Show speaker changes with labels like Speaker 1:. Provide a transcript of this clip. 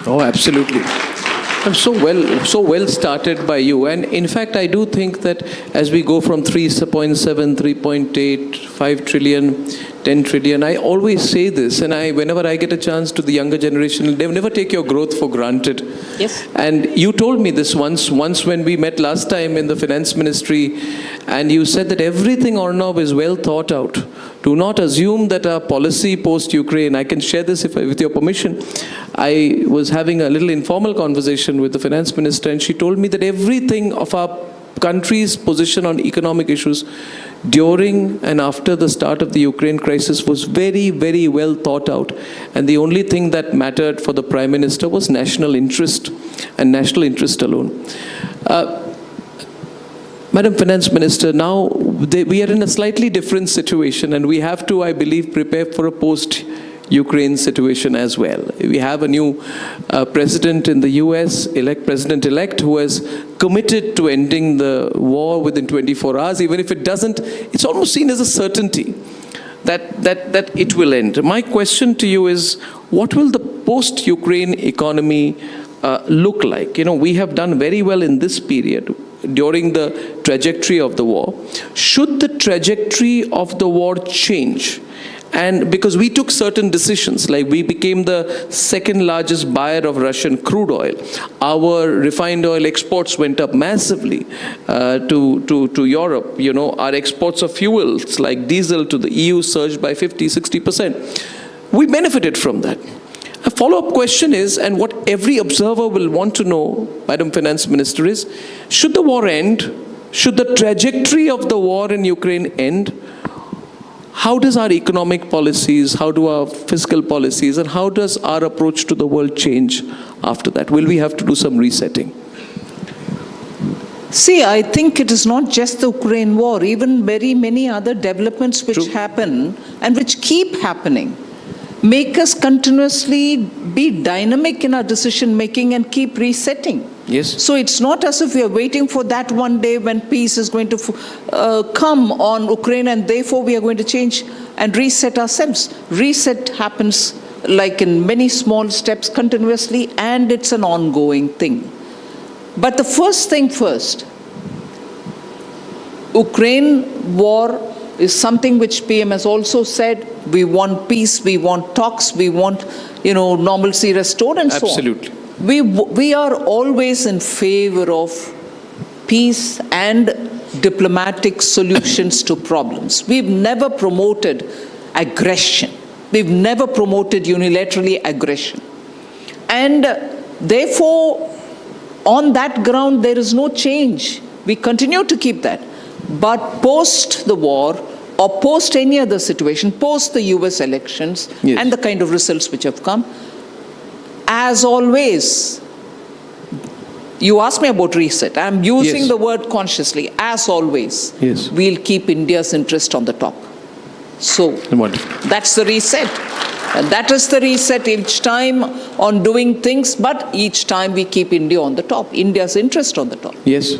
Speaker 1: Oh, absolutely. I'm so well started by you. And in fact, I do think that as we go from 3.7, 3.8, 5 trillion, 10 trillion, I always say this, and whenever I get a chance to the younger generation, they never take your growth for granted.
Speaker 2: Yes.
Speaker 1: And you told me this once when we met last time in the finance ministry, and you said that everything, Arnab, is well thought out. Do not assume that our policy post-Ukraine, I can share this with your permission. I was having a little informal conversation with the finance minister, and she told me that everything of our country's position on economic issues during and after the start of the Ukraine crisis was very, very well thought out. And the only thing that mattered for the Prime Minister was national interest, and national interest alone. Madam Finance Minister, now we are in a slightly different situation, and we have to, I believe, prepare for a post-Ukraine situation as well. We have a new president in the US, president-elect, who has committed to ending the war within 24 hours. Even if it doesn't, it's almost seen as a certainty that it will end. My question to you is, what will the post-Ukraine economy look like? You know, we have done very well in this period during the trajectory of the war. Should the trajectory of the war change? And because we took certain decisions, like we became the second largest buyer of Russian crude oil. Our refined oil exports went up massively to Europe. You know, our exports of fuels like diesel to the EU surged by 50-60%. We benefited from that. A follow-up question is, and what every observer will want to know, Madam Finance Minister, is, should the war end? Should the trajectory of the war in Ukraine end? How does our economic policies, how do our fiscal policies, and how does our approach to the world change after that? Will we have to do some resetting?
Speaker 2: See, I think it is not just the Ukraine war, even very many other developments which happen and which keep happening make us continuously be dynamic in our decision making and keep resetting.
Speaker 1: Yes.
Speaker 2: So it's not as if we are waiting for that one day when peace is going to come on Ukraine, and therefore we are going to change and reset ourselves. Reset happens like in many small steps continuously, and it's an ongoing thing. But the first thing first, Ukraine war is something which PM has also said. We want peace, we want talks, we want, normalcy restored, and so on.
Speaker 1: Absolutely.
Speaker 2: We are always in favor of peace and diplomatic solutions to problems. We've never promoted aggression. We've never promoted unilaterally aggression. And therefore, on that ground, there is no change. We continue to keep that. But post the war, or post any other situation, post the US elections,
Speaker 1: yes,
Speaker 2: and the kind of results which have come, as always, you asked me about reset. I'm using the word consciously. As always, we'll keep India's interest on the top. So that's the reset. And that is the reset each time on doing things, but each time we keep India on the top, India's interest on the top.
Speaker 1: Yes.